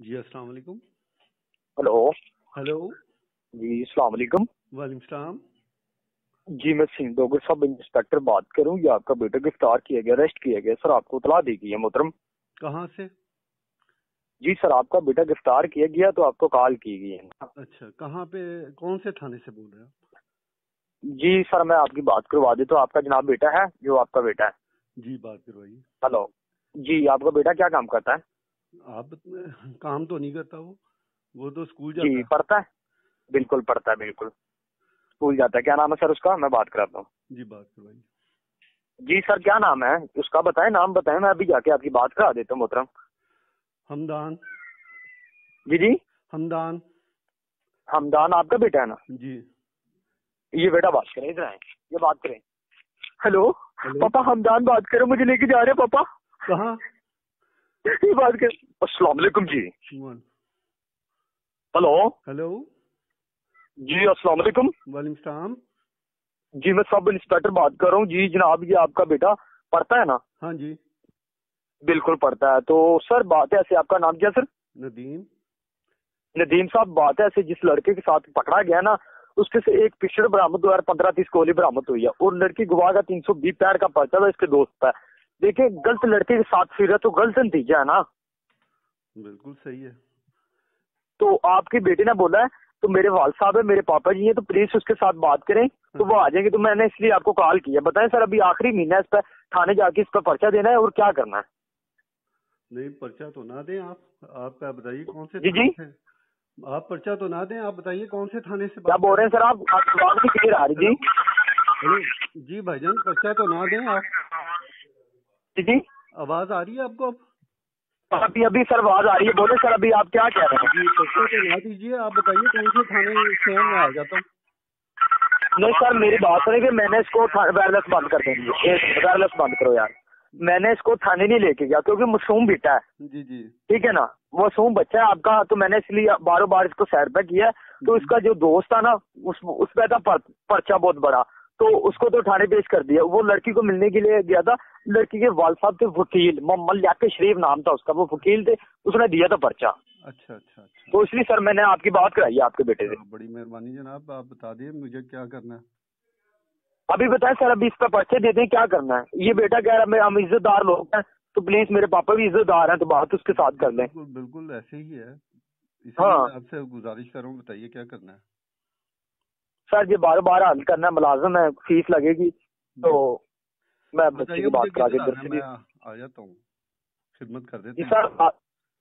जी अस्सलाम वालेकुम। Hello. Hello. जी अस्सलाम वालेकुम। वालेकुम सलाम। जी मैं सिंह डोगर सब इंस्पेक्टर बात करूं। ये आपका बेटा गिरफ्तार किया गया, अरेस्ट किया गया सर। आपको इतला दी गई है मोहतरम। कहाँ से? जी सर, आपका बेटा गिरफ्तार किया गया तो आपको कॉल की गई है। अच्छा, कहाँ पे? कौन से थाने से बोल रहे हो? जी सर, मैं आपकी बात करवा देता हूँ। आपका जनाब बेटा है, जो आपका बेटा है। जी बात करवाइए। हेलो। जी, आपका बेटा क्या काम करता है? आप काम तो नहीं करता वो तो स्कूल जाता जी है। पढ़ता है। बिल्कुल पढ़ता है, बिल्कुल स्कूल जाता है। क्या नाम है सर उसका? मैं बात कराता हूँ। जी बात करवाइए। जी सर, क्या नाम है उसका? बताएं, नाम बताएं, मैं अभी जाके आपकी बात करा देता हूँ मोहतरम। हमदान। जी जी। हमदान। हमदान आपका बेटा है ना? जी। ये बेटा बात करें, इधर आए, ये बात करें। हेलो। हेलो। पापा हमदान बात कर रहे, मुझे लेके जा रहे हैं पापा। कहाँ? ये बात कर। अस्सलाम वालेकुम जी। वन। हेलो। हेलो। जी अस्सलाम वालेकुम। वालेकुम सलाम। जी मैं सब इंस्पेक्टर बात कर रहा हूँ। जी जनाब, ये आपका बेटा पढ़ता है ना? हाँ जी। बिल्कुल पढ़ता है। तो सर बात है ऐसे, आपका नाम क्या सर? नदीम। नदीम साहब, बात है ऐसे, जिस लड़के के साथ पकड़ा गया ना, उसके से एक पिस्टल बरामद हुआ है, 15-30 गोली बरामद हुई है, और लड़की गवाह का 320 पैर का पर्चा था इसके दोस्त पे। देखिए, गलत लड़के के साथ फिर है तो गलत नतीजा है ना। बिल्कुल सही है। तो आपके बेटे ने बोला है, तो मेरे वाल साहब है, मेरे पापा जी हैं, तो प्लीज उसके साथ बात करें तो वो आ जाएंगे। तो मैंने इसलिए आपको कॉल किया। बताएं सर, अभी आखिरी महीना है, इस पर थाने जाके इस पर पर्चा देना है और क्या करना है? नहीं, पर्चा तो ना दें आप बताइए कौन से जी जी। थाने से। आप पर्चा तो ना दें, आप बताइए कौन से थाने से क्या बात बोल कर रहे रहे हैं सर? आप बात नहीं क्लियर आ रही हैं? जी। हेलो। जी भाईजान, पर्चा तो ना दें आप। जी जी। आवाज आ रही है आपको अब? अभी अभी सर आवाज आ रही है, बोले सर, अभी आप क्या कह रहे हैं? जी, पर्चा तो ना दीजिए, आप बताइए कौन से थाने से हैं, मैं आ जाता हूँ। नहीं सर, मेरी बात सुनिए कि मैंने इसको वायरलेस बंद कर देंगे। वायरलेस बंद करो यार। मैंने इसको थाने नहीं लेके गया क्योंकि मासूम बेटा है। जी जी। ठीक है ना, वो मासूम बच्चा है आपका, तो मैंने इसलिए बारों बार इसको साइड पे किया। तो इसका जो दोस्त था ना, उस पे था पर्चा बहुत बड़ा, तो उसको तो थाने पेश कर दिया। वो लड़की को मिलने के लिए गया था। लड़की के वाल साहब थे वकील, मोहम्मद याके शरीफ नाम था उसका, वो वकील थे, उसने दिया था पर्चा। अच्छा अच्छा अच्छा। तो इसलिए सर मैंने आपकी बात कराई है आपके बेटे से। चलो, बड़ी मेहरबानी जनाब, आप बता दिए मुझे क्या करना है। अभी बताएं सर, अभी इसका पर्चे दे दें, क्या करना है? ये बेटा कह रहा है हम इज्जतदार लोग हैं, तो प्लीज मेरे पापा भी इज्जतदार हैं, तो बात उसके साथ कर लें। बिल्कुल बिल्कुल ऐसे ही है, इसीलिए हाँ मैं आपसे गुजारिश कर रहा हूँ, बताइए क्या करना है। सर, ये बार बार हल करना है, मुलाजिम है, फीस लगेगी, तो मैं बच्चे बताइए की मुझे बात करा के किधर इधर आना है, से मैं भी। आ जाता हूँ, खिदमत कर जी देते हैं। सर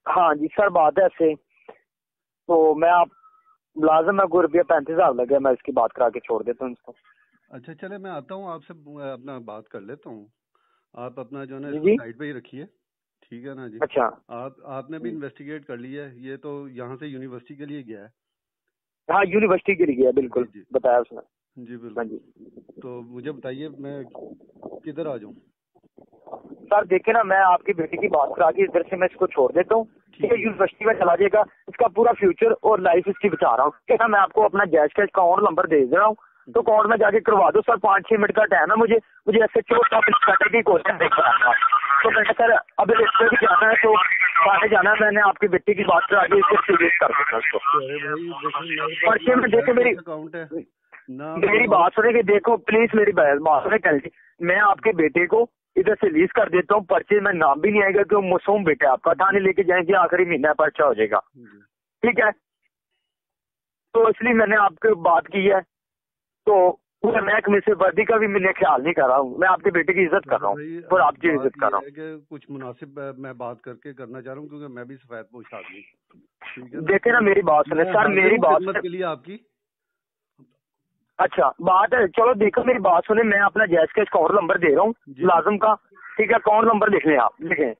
हाँ जी सर, बात है ऐसे, तो मैं आप मुलाजिम है, कोई रुपया 35,000 लगे, मैं इसकी बात करा के छोड़ देता हूँ इसको। अच्छा चले, मैं आता हूँ आपसे, अपना बात कर लेता हूँ। आप अपना जो है ना जी इसको जी। साइड पे ही रखिए। ठीक है ना जी। अच्छा। आपने भी इन्वेस्टिगेट कर लिया है, ये तो यहाँ से यूनिवर्सिटी के लिए गया है। हाँ यूनिवर्सिटी के लिए गया, जी बिल्कुल जी। बताया उसने। जी हाँ बिल्कुल। जी। तो मुझे बताइए मैं किधर आ जाऊँ? सर देखिए ना, मैं आपकी बेटी की बात करा के इधर से मैं इसको छोड़ देता हूँ। ठीक है, ठीक है। यूनिवर्सिटी में चला जाएगा, इसका पूरा फ्यूचर और लाइफ इसकी बचा रहा हूँ। ठीक है ना, मैं आपको अपना जैज का अकाउंट नंबर दे दे रहा हूँ, तो जी अकाउंट में जाके करवा दो सर। 5-6 मिनट का टाइम है मुझे, S H O sub inspector की क्वेश्चन देख रहा था, तो मैंने सर अभी इसमें भी जाना है, तो थाने जाना है। मैंने आपकी बेटी की बात करा के इसको सीरियस कर देता उसको। अरे भाई देखो, मेरे पास पर्चे ना में देखो जैज मेरी कैश अकाउंट है ना मेरी अमाउंट। बात सुने कि देखो प्लीज, मेरी बात सुने कल जी, मैं आपके बेटे को इधर से लीज कर देता हूँ। पर्चे में नाम भी नहीं आएगा कि वो मासूम बेटा है आपका, थाने लेके जाएंगे, आखिरी महीना पर्चा हो जाएगा। जी। ठीक है, तो इसलिए मैंने आपको बात की है। तो पूरे महकमे से वर्दी का भी मैंने ख्याल नहीं कर रहा हूँ, मैं आपके बेटे की इज्जत कर अरे रहा हूँ भाई, और अब आपकी बात इज्जत कर रहा ये हूँ। है कि कुछ मुनासिब मैं बात करके करना चाह रहा हूँ, क्योंकि मैं भी सफेद पोश आदमी। ठीक है ना, देखे ना, तो मेरी बात सुने मैं सर, हाजिर मेरी हूँ बात खिदमत सुने। के लिए आपकी। अच्छा बात है, चलो देखो मेरी बात सुने, मैं अपना जैज का अकाउंट नंबर दे रहा हूँ जी जी। मुलाजिम का। ठीक है, अकाउंट नंबर लिख लें, आप लिखें।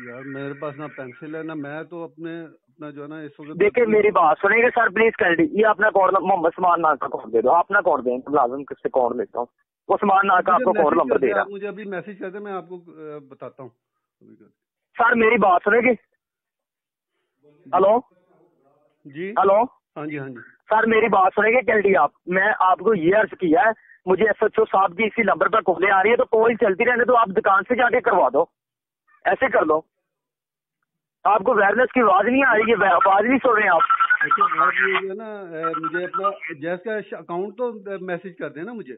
यार मेरे पास ना पेंसिल है ना, मैं तो अपना जो है ना इस वक्त देखिए अपनी। मेरी बात सुनेंगे सर, प्लीज कर दी, ये अपना कोड मोहम्मद समान नाम का कोड दे दो, अपना कोड दें, मुलाजिम किससे कोड लेता हूँ, वो समान नाम आप का मुझे आपको कोड मैसेज नंबर कर दे दे, रहा। आप मुझे अभी मैसेज कर दे, मैं आपको बताता हूँ अभी सर मेरी बात सुनेगी? जी हेलो। जी। हेलो। हाँ जी हाँ जी। सर मेरी बात सुनेंगे जल्दी आप? मैं आपको ये अर्ज किया है, मुझे एसएचओ साहब की इसी नंबर पर कॉलें आ रही है, तो कॉल चलती रहने दो, आप दुकान से जाके करवा दो, ऐसे कर लो। आपको वायरलेस की आवाज नहीं आ रही है, आवाज नहीं सुन रहे हैं आप? अच्छा आप ये जो है ना मुझे अपना जैस का अकाउंट तो मैसेज कर देना मुझे।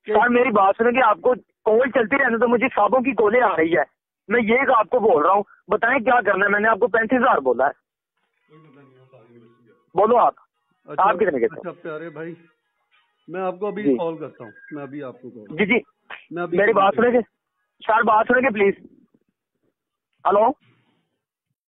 सर मेरी बात सुनेंगे, आपको कॉल चलती रहने तो मुझे साबों की कॉलें आ रही है, मैं ये आपको बोल रहा हूँ, बताएं क्या करना है? मैंने आपको 35,000 बोला है, बोलो आप। अच्छा, आप कितने कहते अच्छा प्यारे भाई, मैं आपको अभी कॉल करता हूँ, मैं अभी आपको कॉल। जी मैं अभी मेरी बात सुनेंगे सर, बात सुनेंगे प्लीज। हेलो